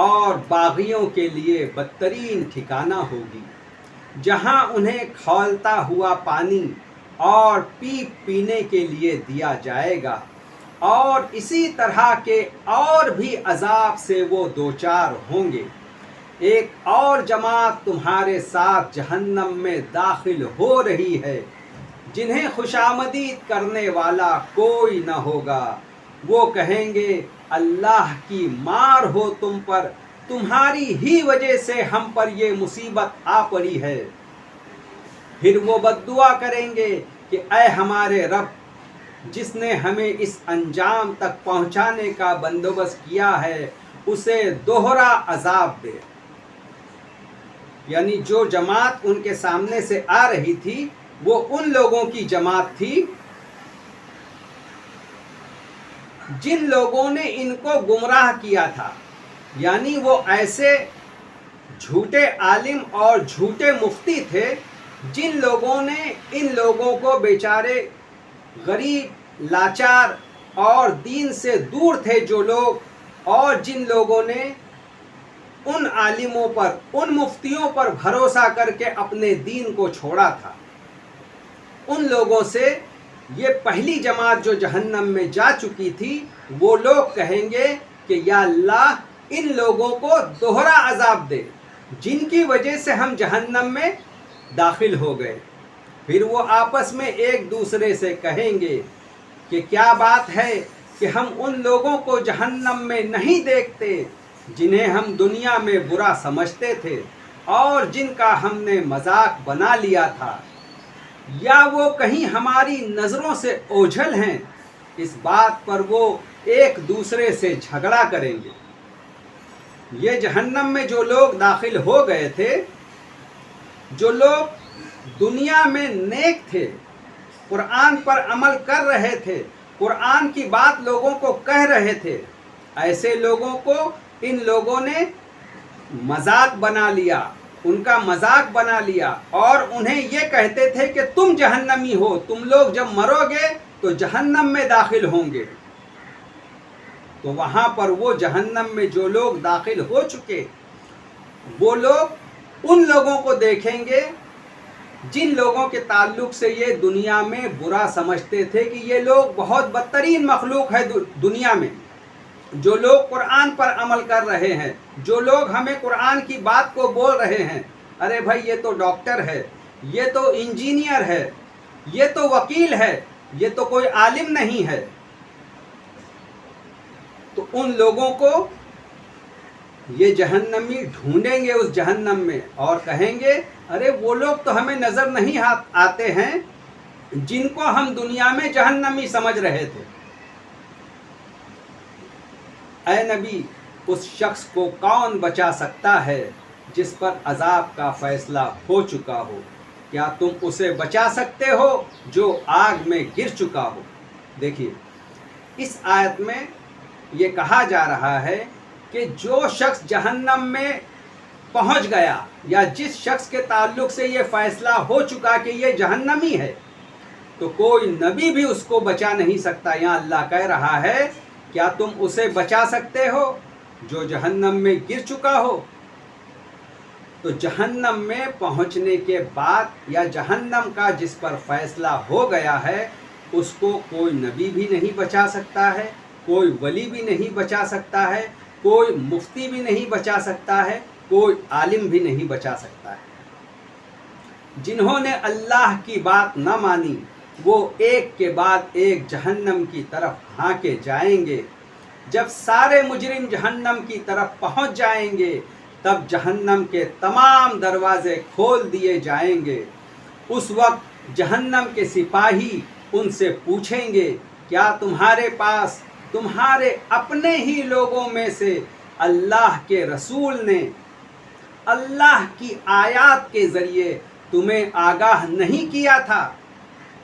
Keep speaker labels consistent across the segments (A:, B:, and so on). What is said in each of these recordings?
A: اور باغیوں کے لیے بدترین ٹھکانہ ہوگی، جہاں انہیں کھولتا ہوا پانی اور پیپ پینے کے لیے دیا جائے گا، اور اسی طرح کے اور بھی عذاب سے وہ دوچار ہوں گے۔ ایک اور جماعت تمہارے ساتھ جہنم میں داخل ہو رہی ہے، جنہیں خوشامدید کرنے والا کوئی نہ ہوگا۔ وہ کہیں گے اللہ کی مار ہو تم پر، تمہاری ہی وجہ سے ہم پر یہ مصیبت آ پڑی ہے۔ پھر وہ بددعا کریں گے کہ اے ہمارے رب، جس نے ہمیں اس انجام تک پہنچانے کا بندوبست کیا ہے، اسے دوہرا عذاب دے۔ یعنی جو جماعت ان کے سامنے سے آ رہی تھی وہ ان لوگوں کی جماعت تھی جن لوگوں نے ان کو گمراہ کیا تھا، یعنی وہ ایسے جھوٹے عالم اور جھوٹے مفتی تھے جن لوگوں نے ان لوگوں کو بیچارے غریب، لاچار اور دین سے دور تھے جو لوگ، اور جن لوگوں نے ان عالموں پر، ان مفتیوں پر بھروسہ کر کے اپنے دین کو چھوڑا تھا، ان لوگوں سے یہ پہلی جماعت جو جہنم میں جا چکی تھی، وہ لوگ کہیں گے کہ یا اللہ ان لوگوں کو دوہرا عذاب دے جن کی وجہ سے ہم جہنم میں داخل ہو گئے۔ پھر وہ آپس میں ایک دوسرے سے کہیں گے کہ کیا بات ہے کہ ہم ان لوگوں کو جہنم میں نہیں دیکھتے جنہیں ہم دنیا میں برا سمجھتے تھے اور جن کا ہم نے مذاق بنا لیا تھا، یا وہ کہیں ہماری نظروں سے اوجھل ہیں۔ اس بات پر وہ ایک دوسرے سے جھگڑا کریں گے۔ یہ جہنم میں جو لوگ داخل ہو گئے تھے، جو لوگ دنیا میں نیک تھے، قرآن پر عمل کر رہے تھے، قرآن کی بات لوگوں کو کہہ رہے تھے، ایسے لوگوں کو ان لوگوں نے مذاق بنا لیا، ان کا مذاق بنا لیا، اور انہیں یہ کہتے تھے کہ تم جہنمی ہو، تم لوگ جب مرو گے تو جہنم میں داخل ہوں گے۔ تو وہاں پر وہ جہنم میں جو لوگ داخل ہو چکے، وہ لوگ ان لوگوں کو دیکھیں گے جن لوگوں کے تعلق سے یہ دنیا میں برا سمجھتے تھے کہ یہ لوگ بہت بدترین مخلوق ہے دنیا میں، جو لوگ قرآن پر عمل کر رہے ہیں، جو لوگ ہمیں قرآن کی بات کو بول رہے ہیں، ارے بھائی یہ تو ڈاکٹر ہے، یہ تو انجینئر ہے، یہ تو وکیل ہے، یہ تو کوئی عالم نہیں ہے۔ تو ان لوگوں کو یہ جہنمی ڈھونڈیں گے اس جہنم میں اور کہیں گے ارے وہ لوگ تو ہمیں نظر نہیں آتے ہیں جن کو ہم دنیا میں جہنمی سمجھ رہے تھے۔ اے نبی، اس شخص کو کون بچا سکتا ہے جس پر عذاب کا فیصلہ ہو چکا ہو؟ کیا تم اسے بچا سکتے ہو جو آگ میں گر چکا ہو؟ دیکھیے اس آیت میں یہ کہا جا رہا ہے کہ جو شخص جہنم میں پہنچ گیا، یا جس شخص کے تعلق سے یہ فیصلہ ہو چکا کہ یہ جہنمی ہے، تو کوئی نبی بھی اس کو بچا نہیں سکتا۔ یہاں اللہ کہہ رہا ہے کیا تم اسے بچا سکتے ہو جو جہنم میں گر چکا ہو؟ تو جہنم میں پہنچنے کے بعد یا جہنم کا جس پر فیصلہ ہو گیا ہے، اس کو کوئی نبی بھی نہیں بچا سکتا ہے، کوئی ولی بھی نہیں بچا سکتا ہے، کوئی مفتی بھی نہیں بچا سکتا ہے، کوئی عالم بھی نہیں بچا سکتا ہے۔ جنہوں نے اللہ کی بات نہ مانی وہ ایک کے بعد ایک جہنم کی طرف ہانکے جائیں گے۔ جب سارے مجرم جہنم کی طرف پہنچ جائیں گے تب جہنم کے تمام دروازے کھول دیے جائیں گے۔ اس وقت جہنم کے سپاہی ان سے پوچھیں گے کیا تمہارے پاس تمہارے اپنے ہی لوگوں میں سے اللہ کے رسول نے اللہ کی آیات کے ذریعے تمہیں آگاہ نہیں کیا تھا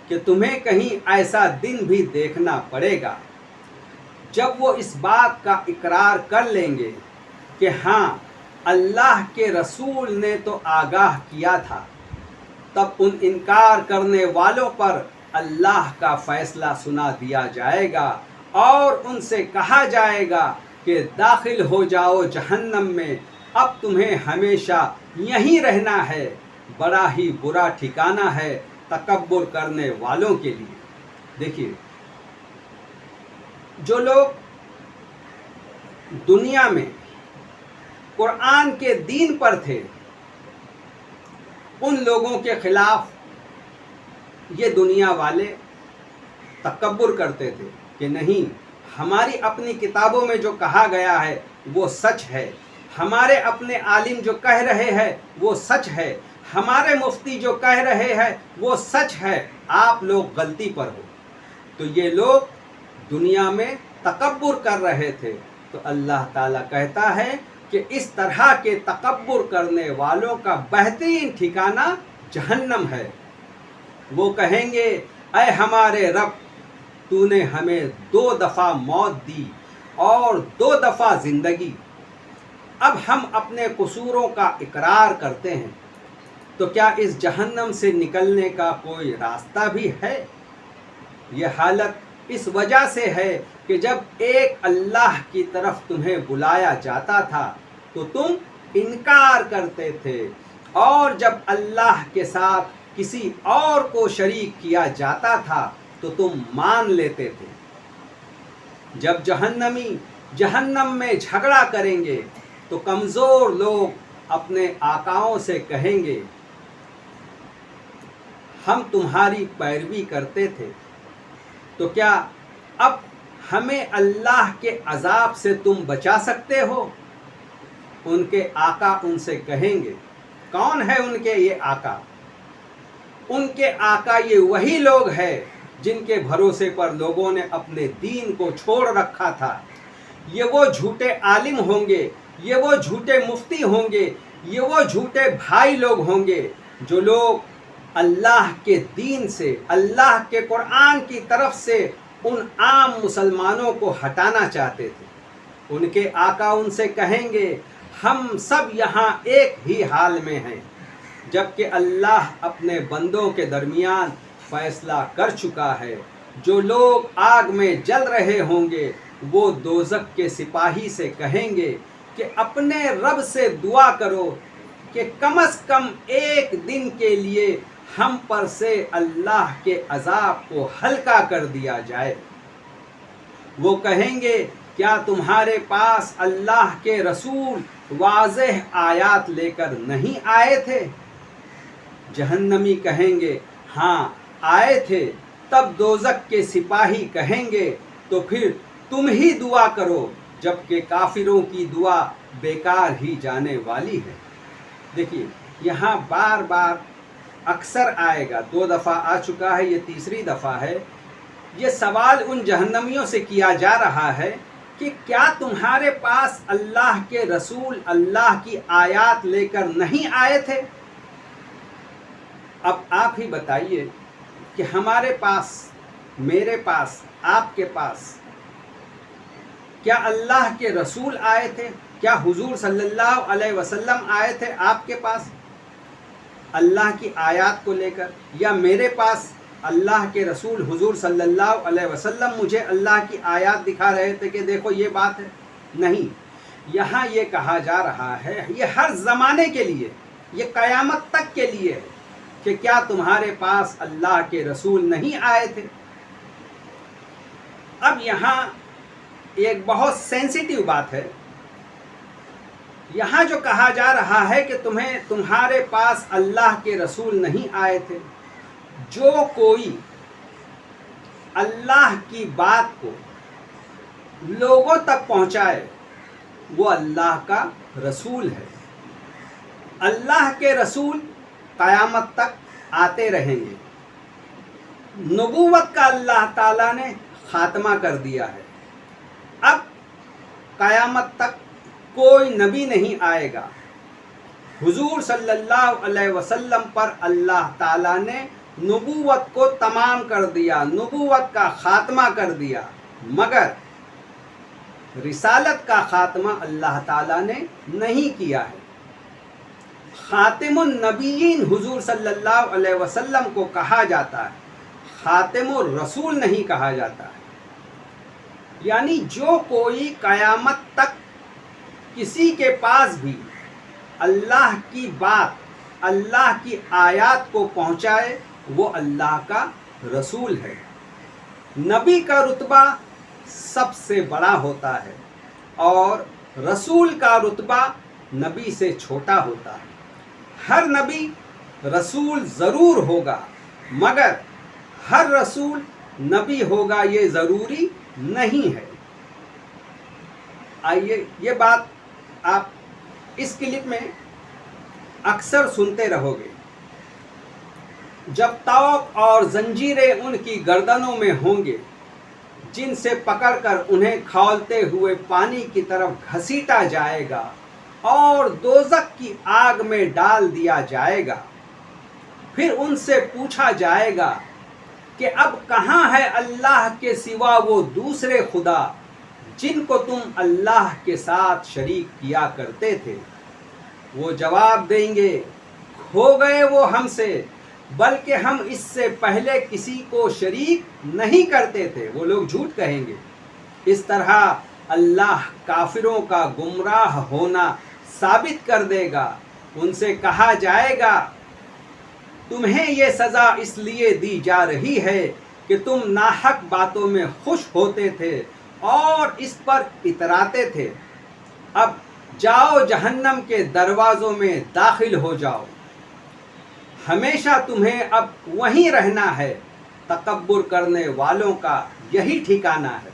A: کہ تمہیں کہیں ایسا دن بھی دیکھنا پڑے گا؟ جب وہ اس بات کا اقرار کر لیں گے کہ ہاں اللہ کے رسول نے تو آگاہ کیا تھا، تب ان انکار کرنے والوں پر اللہ کا فیصلہ سنا دیا جائے گا اور ان سے کہا جائے گا کہ داخل ہو جاؤ جہنم میں، اب تمہیں ہمیشہ یہیں رہنا ہے، بڑا ہی برا ٹھکانہ ہے تکبر کرنے والوں کے لیے۔ دیکھیے، جو لوگ دنیا میں قرآن کے دین پر تھے، ان لوگوں کے خلاف یہ دنیا والے تکبر کرتے تھے کہ نہیں، ہماری اپنی کتابوں میں جو کہا گیا ہے وہ سچ ہے، ہمارے اپنے عالم جو کہہ رہے ہیں وہ سچ ہے، ہمارے مفتی جو کہہ رہے ہیں وہ سچ ہے، آپ لوگ غلطی پر ہو۔ تو یہ لوگ دنیا میں تکبر کر رہے تھے۔ تو اللہ تعالیٰ کہتا ہے کہ اس طرح کے تکبر کرنے والوں کا بہترین ٹھکانہ جہنم ہے۔ وہ کہیں گے، اے ہمارے رب، تو نے ہمیں 2 دفعہ موت دی اور 2 دفعہ زندگی، اب ہم اپنے قصوروں کا اقرار کرتے ہیں، تو کیا اس جہنم سے نکلنے کا کوئی راستہ بھی ہے؟ یہ حالت اس وجہ سے ہے کہ جب ایک اللہ کی طرف تمہیں بلایا جاتا تھا تو تم انکار کرتے تھے، اور جب اللہ کے ساتھ کسی اور کو شریک کیا جاتا تھا تو تم مان لیتے تھے۔ جب جہنمی جہنم میں جھگڑا کریں گے تو کمزور لوگ اپنے آقاؤں سے کہیں گے، ہم تمہاری پیروی کرتے تھے، تو کیا اب ہمیں اللہ کے عذاب سے تم بچا سکتے ہو؟ ان کے آقا ان سے کہیں گے، کون ہے ان کے یہ آقا؟ ان کے آقا یہ وہی لوگ ہیں جن کے بھروسے پر لوگوں نے اپنے دین کو چھوڑ رکھا تھا۔ یہ وہ جھوٹے عالم ہوں گے، یہ وہ جھوٹے مفتی ہوں گے، یہ وہ جھوٹے بھائی لوگ ہوں گے جو لوگ اللہ کے دین سے، اللہ کے قرآن کی طرف سے ان عام مسلمانوں کو ہٹانا چاہتے تھے۔ ان کے آقا ان سے کہیں گے، ہم سب یہاں ایک ہی حال میں ہیں، جبکہ اللہ اپنے بندوں کے درمیان فیصلہ کر چکا ہے۔ جو لوگ آگ میں جل رہے ہوں گے وہ دوزخ کے سپاہی سے کہیں گے کہ اپنے رب سے دعا کرو کہ کم از کم ایک دن کے لیے ہم پر سے اللہ کے عذاب کو ہلکا کر دیا جائے۔ وہ کہیں گے، کیا تمہارے پاس اللہ کے رسول واضح آیات لے کر نہیں آئے تھے؟ جہنمی کہیں گے، ہاں آئے تھے۔ تب دوزخ کے سپاہی کہیں گے، تو پھر تم ہی دعا کرو، جبکہ کافروں کی دعا بیکار ہی جانے والی ہے۔ دیکھیے، یہاں بار بار اکثر آئے گا، 2 دفعہ آ چکا ہے، یہ تیسری دفعہ ہے۔ یہ سوال ان جہنمیوں سے کیا جا رہا ہے کہ کیا تمہارے پاس اللہ کے رسول اللہ کی آیات لے کر نہیں آئے تھے؟ اب آپ ہی بتائیے کہ ہمارے پاس، میرے پاس، آپ کے پاس کیا اللہ کے رسول آئے تھے؟ کیا حضور صلی اللہ علیہ وسلم آئے تھے آپ کے پاس اللہ کی آیات کو لے کر؟ یا میرے پاس اللہ کے رسول حضور صلی اللہ علیہ وسلم مجھے اللہ کی آیات دکھا رہے تھے کہ دیکھو یہ بات ہے؟ نہیں، یہاں یہ کہا جا رہا ہے، یہ ہر زمانے کے لیے، یہ قیامت تک کے لیے ہے کہ کیا تمہارے پاس اللہ کے رسول نہیں آئے تھے؟ اب یہاں ایک بہت سینسیٹیو بات ہے، یہاں جو کہا جا رہا ہے کہ تمہارے پاس اللہ کے رسول نہیں آئے تھے، جو کوئی اللہ کی بات کو لوگوں تک پہنچائے وہ اللہ کا رسول ہے۔ اللہ کے رسول قیامت تک آتے رہیں گے۔ نبوت کا اللہ تعالیٰ نے خاتمہ کر دیا ہے، اب قیامت تک کوئی نبی نہیں آئے گا۔ حضور صلی اللہ علیہ وسلم پر اللہ تعالیٰ نے نبوت کو تمام کر دیا، نبوت کا خاتمہ کر دیا، مگر رسالت کا خاتمہ اللہ تعالیٰ نے نہیں کیا ہے۔ خاتم النبیین حضور صلی اللہ علیہ وسلم کو کہا جاتا ہے، خاتم الرسول نہیں کہا جاتا ہے۔ یعنی جو کوئی قیامت تک کسی کے پاس بھی اللہ کی بات، اللہ کی آیات کو پہنچائے، وہ اللہ کا رسول ہے۔ نبی کا رتبہ سب سے بڑا ہوتا ہے اور رسول کا رتبہ نبی سے چھوٹا ہوتا ہے۔ ہر نبی رسول ضرور ہوگا، مگر ہر رسول نبی ہوگا یہ ضروری نہیں ہے۔ آئیے، یہ بات آپ اس کلپ میں اکثر سنتے رہو گے۔ جب طوق اور زنجیریں ان کی گردنوں میں ہوں گے، جن سے پکڑ کر انہیں کھولتے ہوئے پانی کی طرف گھسیٹا جائے گا اور دوزخ کی آگ میں ڈال دیا جائے گا، پھر ان سے پوچھا جائے گا کہ اب کہاں ہے اللہ کے سوا وہ دوسرے خدا جن کو تم اللہ کے ساتھ شریک کیا کرتے تھے؟ وہ جواب دیں گے، کھو گئے وہ ہم سے، بلکہ ہم اس سے پہلے کسی کو شریک نہیں کرتے تھے۔ وہ لوگ جھوٹ کہیں گے۔ اس طرح اللہ کافروں کا گمراہ ہونا ثابت کر دے گا۔ ان سے کہا جائے گا، تمہیں یہ سزا اس لیے دی جا رہی ہے کہ تم ناحق باتوں میں خوش ہوتے تھے اور اس پر اتراتے تھے۔ اب جاؤ، جہنم کے دروازوں میں داخل ہو جاؤ، ہمیشہ تمہیں اب وہیں رہنا ہے۔ تکبر کرنے والوں کا یہی ٹھکانہ ہے۔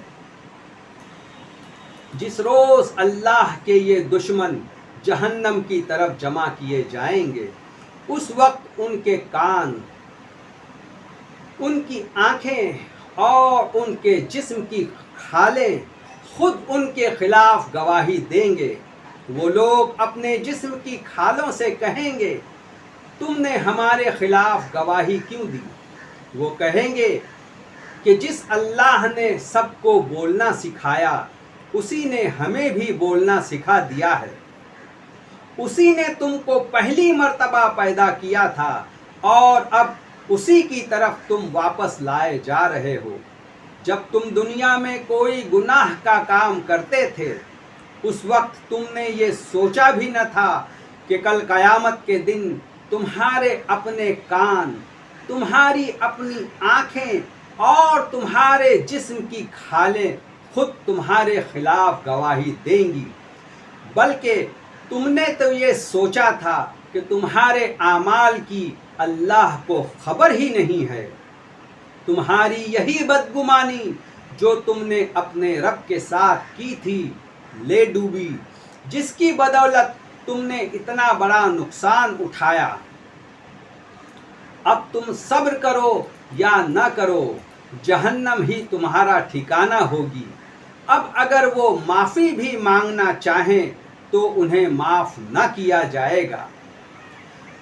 A: جس روز اللہ کے یہ دشمن جہنم کی طرف جمع کیے جائیں گے، اس وقت ان کے کان، ان کی آنکھیں اور ان کے جسم کی کھالیں خود ان کے خلاف گواہی دیں گے۔ وہ لوگ اپنے جسم کی کھالوں سے کہیں گے، تم نے ہمارے خلاف گواہی کیوں دی؟ وہ کہیں گے کہ جس اللہ نے سب کو بولنا سکھایا، اسی نے ہمیں بھی بولنا سکھا دیا ہے۔ اسی نے تم کو پہلی مرتبہ پیدا کیا تھا اور اب اسی کی طرف تم واپس لائے جا رہے ہو۔ جب تم دنیا میں کوئی گناہ کا کام کرتے تھے، اس وقت تم نے یہ سوچا بھی نہ تھا کہ کل قیامت کے دن تمہارے اپنے کان، تمہاری اپنی آنکھیں اور تمہارے جسم کی کھالیں خود تمہارے خلاف گواہی دیں گی، بلکہ تم نے تو یہ سوچا تھا کہ تمہارے اعمال کی اللہ کو خبر ہی نہیں ہے۔ تمہاری یہی بدگمانی جو تم نے اپنے رب کے ساتھ کی تھی لے ڈوبی، جس کی بدولت تم نے اتنا بڑا نقصان اٹھایا۔ اب تم صبر کرو یا نہ کرو، جہنم ہی تمہارا ٹھکانہ ہوگی۔ اب اگر وہ معافی بھی مانگنا چاہیں تو انہیں معاف نہ کیا جائے گا۔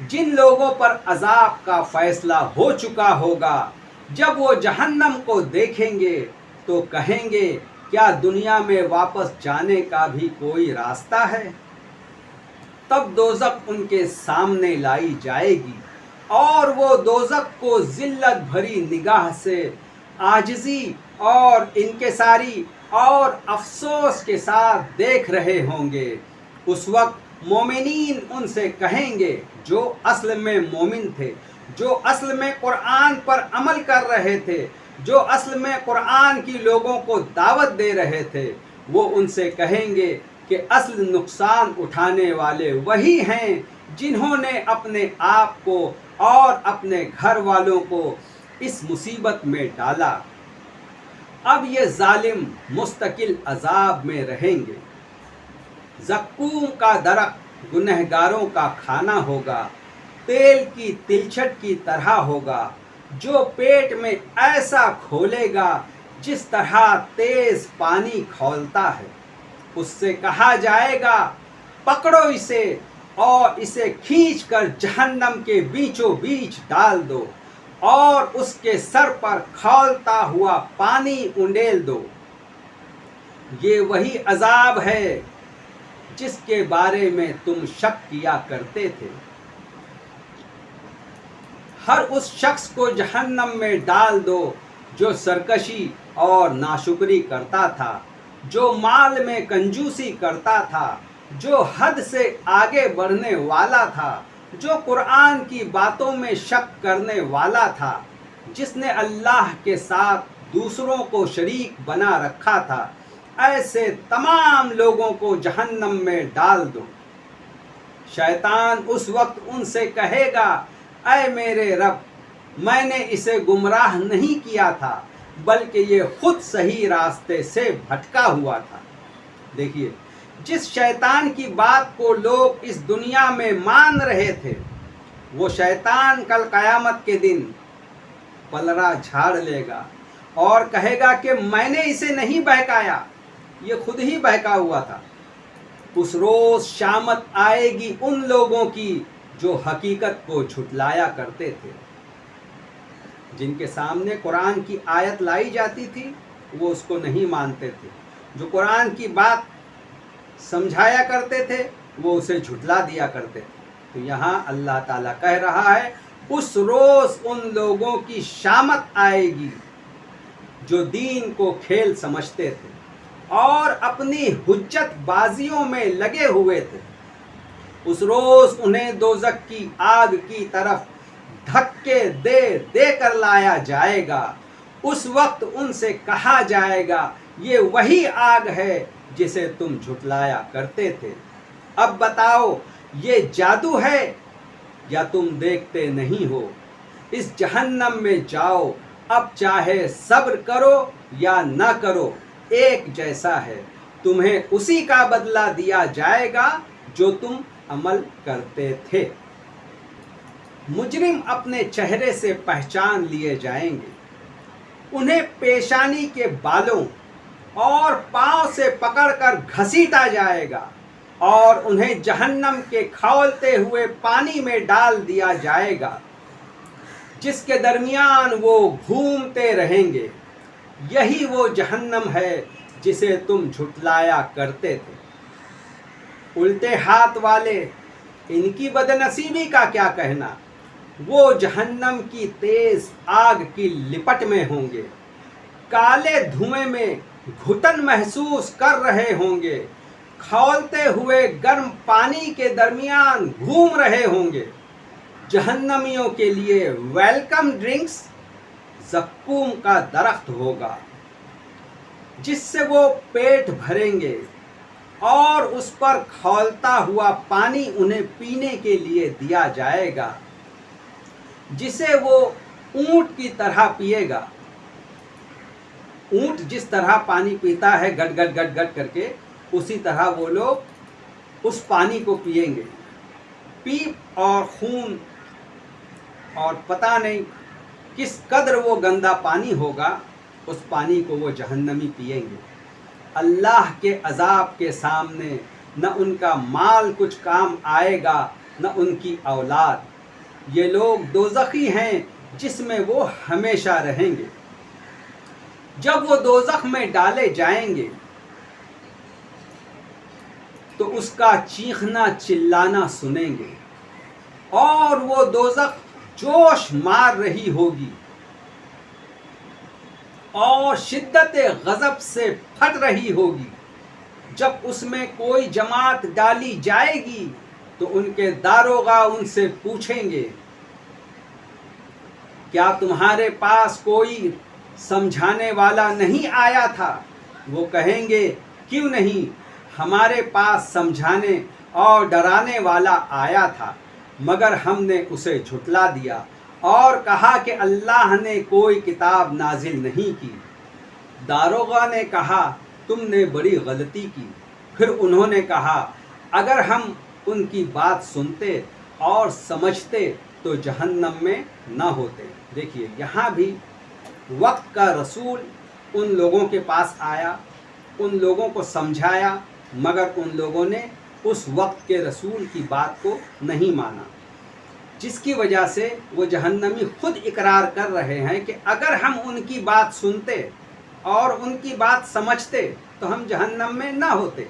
A: جن لوگوں پر عذاب کا فیصلہ ہو چکا ہوگا، جب وہ جہنم کو دیکھیں گے تو کہیں گے، کیا دنیا میں واپس جانے کا بھی کوئی راستہ ہے؟ تب دوزخ ان کے سامنے لائی جائے گی اور وہ دوزخ کو ذلت بھری نگاہ سے عاجزی اور انکساری اور افسوس کے ساتھ دیکھ رہے ہوں گے۔ اس وقت مومنین ان سے کہیں گے، جو اصل میں مومن تھے، جو اصل میں قرآن پر عمل کر رہے تھے، جو اصل میں قرآن کی لوگوں کو دعوت دے رہے تھے، وہ ان سے کہیں گے کہ اصل نقصان اٹھانے والے وہی ہیں جنہوں نے اپنے آپ کو اور اپنے گھر والوں کو اس مصیبت میں ڈالا۔ اب یہ ظالم مستقل عذاب میں رہیں گے۔ زقوم کا درخت گنہگاروں کا کھانا ہوگا، تیل کی تلچھٹ کی طرح ہوگا، جو پیٹ میں ایسا کھولے گا جس طرح تیز پانی کھولتا ہے۔ اس سے کہا جائے گا، پکڑو اسے اور اسے کھینچ کر جہنم کے بیچوں بیچ ڈال دو اور اس کے سر پر کھولتا ہوا پانی انڈیل دو۔ یہ وہی عذاب ہے جس کے بارے میں تم شک کیا کرتے تھے۔ ہر اس شخص کو جہنم میں ڈال دو جو سرکشی اور ناشکری کرتا تھا، جو مال میں کنجوسی کرتا تھا، جو حد سے آگے بڑھنے والا تھا، جو قرآن کی باتوں میں شک کرنے والا تھا، جس نے اللہ کے ساتھ دوسروں کو شریک بنا رکھا تھا، ایسے تمام لوگوں کو جہنم میں ڈال دو۔ شیطان اس وقت ان سے کہے گا، اے میرے رب، میں نے اسے گمراہ نہیں کیا تھا، بلکہ یہ خود صحیح راستے سے بھٹکا ہوا تھا۔ دیکھیے، جس شیطان کی بات کو لوگ اس دنیا میں مان رہے تھے، وہ شیطان کل قیامت کے دن پلڑا جھاڑ لے گا اور کہے گا کہ میں نے اسے نہیں بہکایا، یہ خود ہی بہکا ہوا تھا۔ اس روز شامت آئے گی ان لوگوں کی جو حقیقت کو جھٹلایا کرتے تھے۔ جن کے سامنے قرآن کی آیت لائی جاتی تھی وہ اس کو نہیں مانتے تھے، جو قرآن کی بات سمجھایا کرتے تھے وہ اسے جھٹلا دیا کرتے تھے۔ تو یہاں اللہ تعالیٰ کہہ رہا ہے، اس روز ان لوگوں کی شامت آئے گی جو دین کو کھیل سمجھتے تھے اور اپنی حجت بازیوں میں لگے ہوئے تھے۔ اس روز انہیں دوزخ کی آگ کی طرف دھکے دے دے کر لایا جائے گا۔ اس وقت ان سے کہا جائے گا، یہ وہی آگ ہے جسے تم جھٹلایا کرتے تھے۔ اب بتاؤ، یہ جادو ہے یا تم دیکھتے نہیں ہو؟ اس جہنم میں جاؤ، اب چاہے صبر کرو یا نہ کرو، ایک جیسا ہے، تمہیں اسی کا بدلہ دیا جائے گا جو تم عمل کرتے تھے۔ مجرم اپنے چہرے سے پہچان لیے جائیں گے، انہیں پیشانی کے بالوں اور پاؤں سے پکڑ کر گھسیٹا جائے گا اور انہیں جہنم کے کھولتے ہوئے پانی میں ڈال دیا جائے گا، جس کے درمیان وہ گھومتے رہیں گے۔ یہی وہ جہنم ہے جسے تم جھٹلایا کرتے تھے۔ الٹے ہاتھ والے، ان کی بدنصیبی کا کیا کہنا؟ وہ جہنم کی تیز آگ کی لپٹ میں ہوں گے، کالے دھوئیں میں گھٹن محسوس کر رہے ہوں گے، کھولتے ہوئے گرم پانی کے درمیان گھوم رہے ہوں گے۔ جہنمیوں کے لیے ویلکم ڈرنکس زقوم کا درخت ہوگا، جس سے وہ پیٹ بھریں گے اور اس پر کھولتا ہوا پانی انہیں پینے کے لیے دیا جائے گا، جسے وہ اونٹ کی طرح پیے گا۔ اونٹ جس طرح پانی پیتا ہے گٹ گٹ گٹ گٹ کر کے، اسی طرح وہ لوگ اس پانی کو پئیں گے۔ پیپ اور خون اور پتہ نہیں کس قدر وہ گندا پانی ہوگا، اس پانی کو وہ جہنمی پئیں گے۔ اللہ کے عذاب کے سامنے نہ ان کا مال کچھ کام آئے گا، نہ ان کی اولاد۔ یہ لوگ دوزخی ہیں جس میں وہ ہمیشہ رہیں گے۔ جب وہ دوزخ میں ڈالے جائیں گے تو اس کا چیخنا چلانا سنیں گے، اور وہ دوزخ جوش مار رہی ہوگی اور شدت غضب سے پھٹ رہی ہوگی۔ جب اس میں کوئی جماعت ڈالی جائے گی تو ان کے داروغہ ان سے پوچھیں گے، کیا تمہارے پاس کوئی سمجھانے والا نہیں آیا تھا؟ وہ کہیں گے، کیوں نہیں، ہمارے پاس سمجھانے اور ڈرانے والا آیا تھا، مگر ہم نے اسے جھٹلا دیا اور کہا کہ اللہ نے کوئی کتاب نازل نہیں کی۔ داروغہ نے کہا، تم نے بڑی غلطی کی۔ پھر انہوں نے کہا، اگر ہم ان کی بات سنتے اور سمجھتے تو جہنم میں نہ ہوتے۔ دیکھیے، یہاں بھی وقت کا رسول ان لوگوں کے پاس آیا، ان لوگوں کو سمجھایا، مگر ان لوگوں نے اس وقت کے رسول کی بات کو نہیں مانا، جس کی وجہ سے وہ جہنمی خود اقرار کر رہے ہیں کہ اگر ہم ان کی بات سنتے اور ان کی بات سمجھتے تو ہم جہنم میں نہ ہوتے۔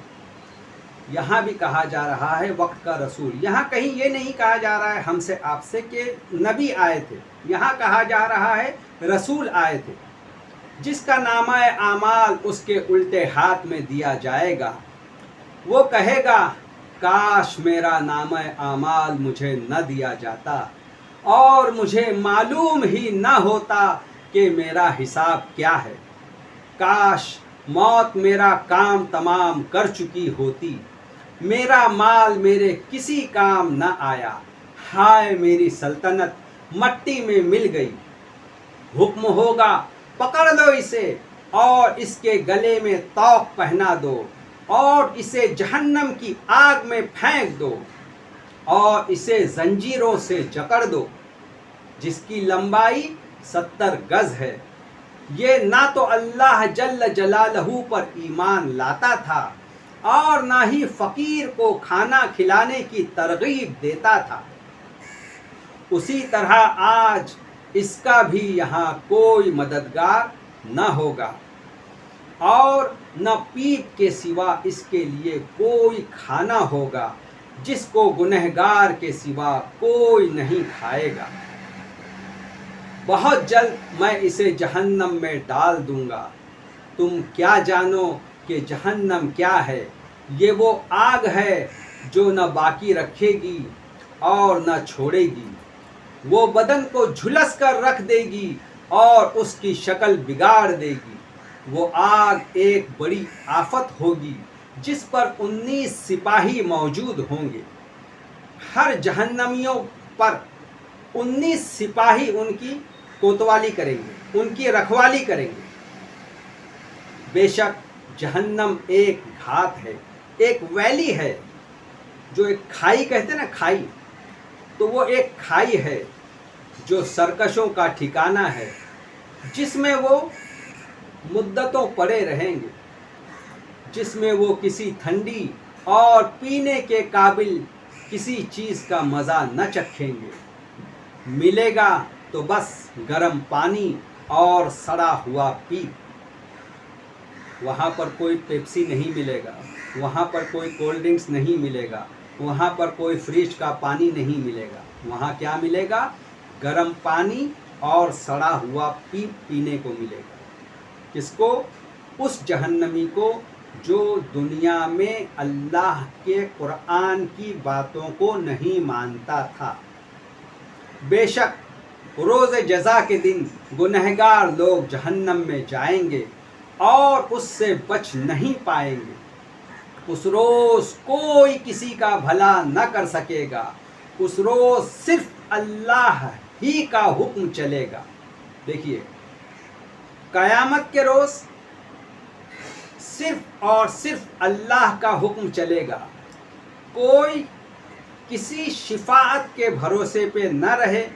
A: یہاں بھی کہا جا رہا ہے وقت کا رسول، یہاں کہیں یہ نہیں کہا جا رہا ہے ہم سے آپ سے کہ نبی آئے تھے، یہاں کہا جا رہا ہے رسول آئے تھے۔ جس کا نامہ اعمال اس کے الٹے ہاتھ میں دیا جائے گا، وہ کہے گا کاش میرا نامہ اعمال مجھے نہ دیا جاتا اور مجھے معلوم ہی نہ ہوتا کہ میرا حساب کیا ہے۔ کاش موت میرا کام تمام کر چکی ہوتی، میرا مال میرے کسی کام نہ آیا، ہائے میری سلطنت مٹی میں مل گئی۔ حکم ہوگا پکڑ لو اسے اور اس کے گلے میں طوق پہنا دو اور اسے جہنم کی آگ میں پھینک دو اور اسے زنجیروں سے جکڑ دو، جس کی لمبائی 70 گز ہے۔ یہ نہ تو اللہ جل جلالہ پر ایمان لاتا تھا اور نہ ہی فقیر کو کھانا کھلانے کی ترغیب دیتا تھا۔ اسی طرح آج اس کا بھی یہاں کوئی مددگار نہ ہوگا اور نہ پیپ کے سوا اس کے لیے کوئی کھانا ہوگا جس کو گنہگار کے سوا کوئی نہیں کھائے گا۔ بہت جلد میں اسے جہنم میں ڈال دوں گا۔ تم کیا جانو کہ جہنم کیا ہے؟ یہ وہ آگ ہے جو نہ باقی رکھے گی اور نہ چھوڑے گی۔ وہ بدن کو جھلس کر رکھ دے گی اور اس کی شکل بگاڑ دے گی۔ وہ آگ ایک بڑی آفت ہوگی جس پر 19 سپاہی موجود ہوں گے۔ ہر جہنمیوں پر 19 سپاہی ان کی کوتوالی کریں گے، ان کی رکھوالی کریں گے۔ بے شک جہنم ایک گھات ہے، ایک ویلی ہے، جو ایک کھائی کہتے ہیں نا، کھائی، تو وہ ایک کھائی ہے جو سرکشوں کا ٹھکانہ ہے، جس میں وہ مدتوں پڑے رہیں گے، جس میں وہ کسی ٹھنڈی اور پینے کے قابل کسی چیز کا مزہ نہ چکھیں گے۔ ملے گا تو بس گرم پانی اور سڑا ہوا پیپ۔ وہاں پر کوئی پیپسی نہیں ملے گا، وہاں پر کوئی کولڈ ڈرنکس نہیں ملے گا، وہاں پر کوئی فریج کا پانی نہیں ملے گا۔ وہاں کیا ملے گا؟ گرم پانی اور سڑا ہوا پیپ پینے کو ملے گا۔ کس کو؟ اس جہنمی کو جو دنیا میں اللہ کے قرآن کی باتوں کو نہیں مانتا تھا۔ بے شک روز جزا کے دن گنہگار لوگ جہنم میں جائیں گے اور اس سے بچ نہیں پائیں گے۔ اس روز کوئی کسی کا بھلا نہ کر سکے گا۔ اس روز صرف اللہ ہی کا حکم چلے گا۔ دیکھیے، قیامت کے روز صرف اور صرف اللہ کا حکم چلے گا۔ کوئی کسی شفاعت کے بھروسے پہ نہ رہے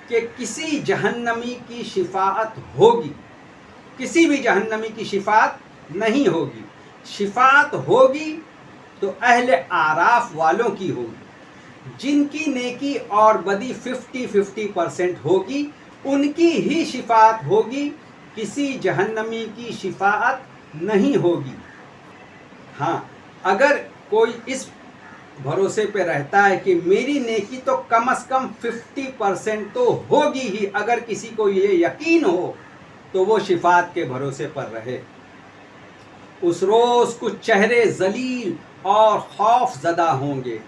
A: کہ کسی جہنمی کی شفاعت ہوگی۔ کسی بھی جہنمی کی شفاعت نہیں ہوگی۔ شفاعت ہوگی تو اہل اعراف والوں کی ہوگی، جن کی نیکی اور بدی 50-50% ہوگی، ان کی ہی شفاعت ہوگی۔ کسی جہنمی کی شفاعت نہیں ہوگی۔ ہاں، اگر کوئی اس بھروسے پہ رہتا ہے کہ میری نیکی تو کم از کم 50% تو ہوگی ہی، اگر کسی کو یہ یقین ہو تو وہ شفاعت کے بھروسے پر رہے۔ اس روز کچھ چہرے ذلیل اور خوف زدہ ہوں گے،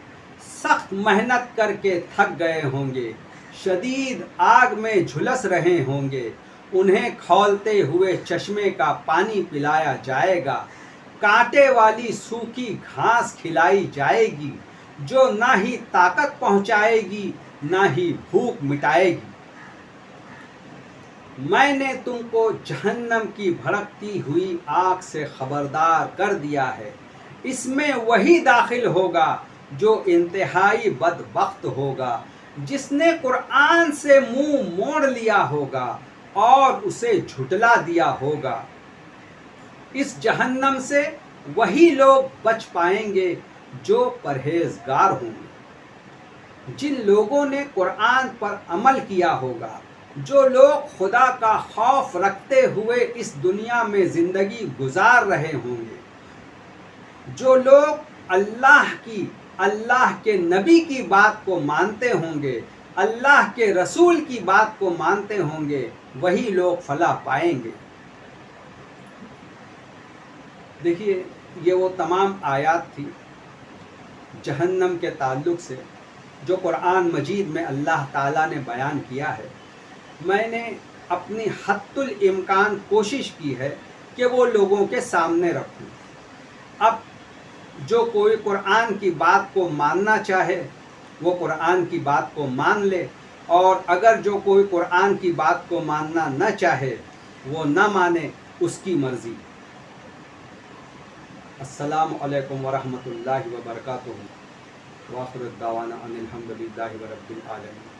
A: سخت محنت کر کے تھک گئے ہوں گے، شدید آگ میں جھلس رہے ہوں گے۔ انہیں کھولتے ہوئے چشمے کا پانی پلایا جائے گا، کانٹے والی سوکھی گھاس کھلائی جائے گی جو نہ ہی طاقت پہنچائے گی نہ ہی بھوک مٹائے گی۔ میں نے تم کو جہنم کی بھڑکتی ہوئی آگ سے خبردار کر دیا ہے۔ اس میں وہی داخل ہوگا جو انتہائی بدبخت ہوگا، جس نے قرآن سے منہ موڑ لیا ہوگا اور اسے جھٹلا دیا ہوگا۔ اس جہنم سے وہی لوگ بچ پائیں گے جو پرہیزگار ہوں گے، جن لوگوں نے قرآن پر عمل کیا ہوگا، جو لوگ خدا کا خوف رکھتے ہوئے اس دنیا میں زندگی گزار رہے ہوں گے، جو لوگ اللہ کے نبی کی بات کو مانتے ہوں گے، اللہ کے رسول کی بات کو مانتے ہوں گے، وہی لوگ فلاح پائیں گے۔ دیکھیے یہ وہ تمام آیات تھی جہنم کے تعلق سے جو قرآن مجید میں اللہ تعالیٰ نے بیان کیا ہے. میں نے اپنی حد الامکان کوشش کی ہے کہ وہ لوگوں کے سامنے رکھوں. اب جو کوئی قرآن کی بات کو ماننا چاہے وہ قرآن کی بات کو مان لے، اور اگر جو کوئی قرآن کی بات کو ماننا نہ چاہے وہ نہ مانے، اس کی مرضی. السلام علیکم ورحمۃ اللہ وبرکاتہ. وآخر الدعوانا ان الحمد للہ رب العالمین.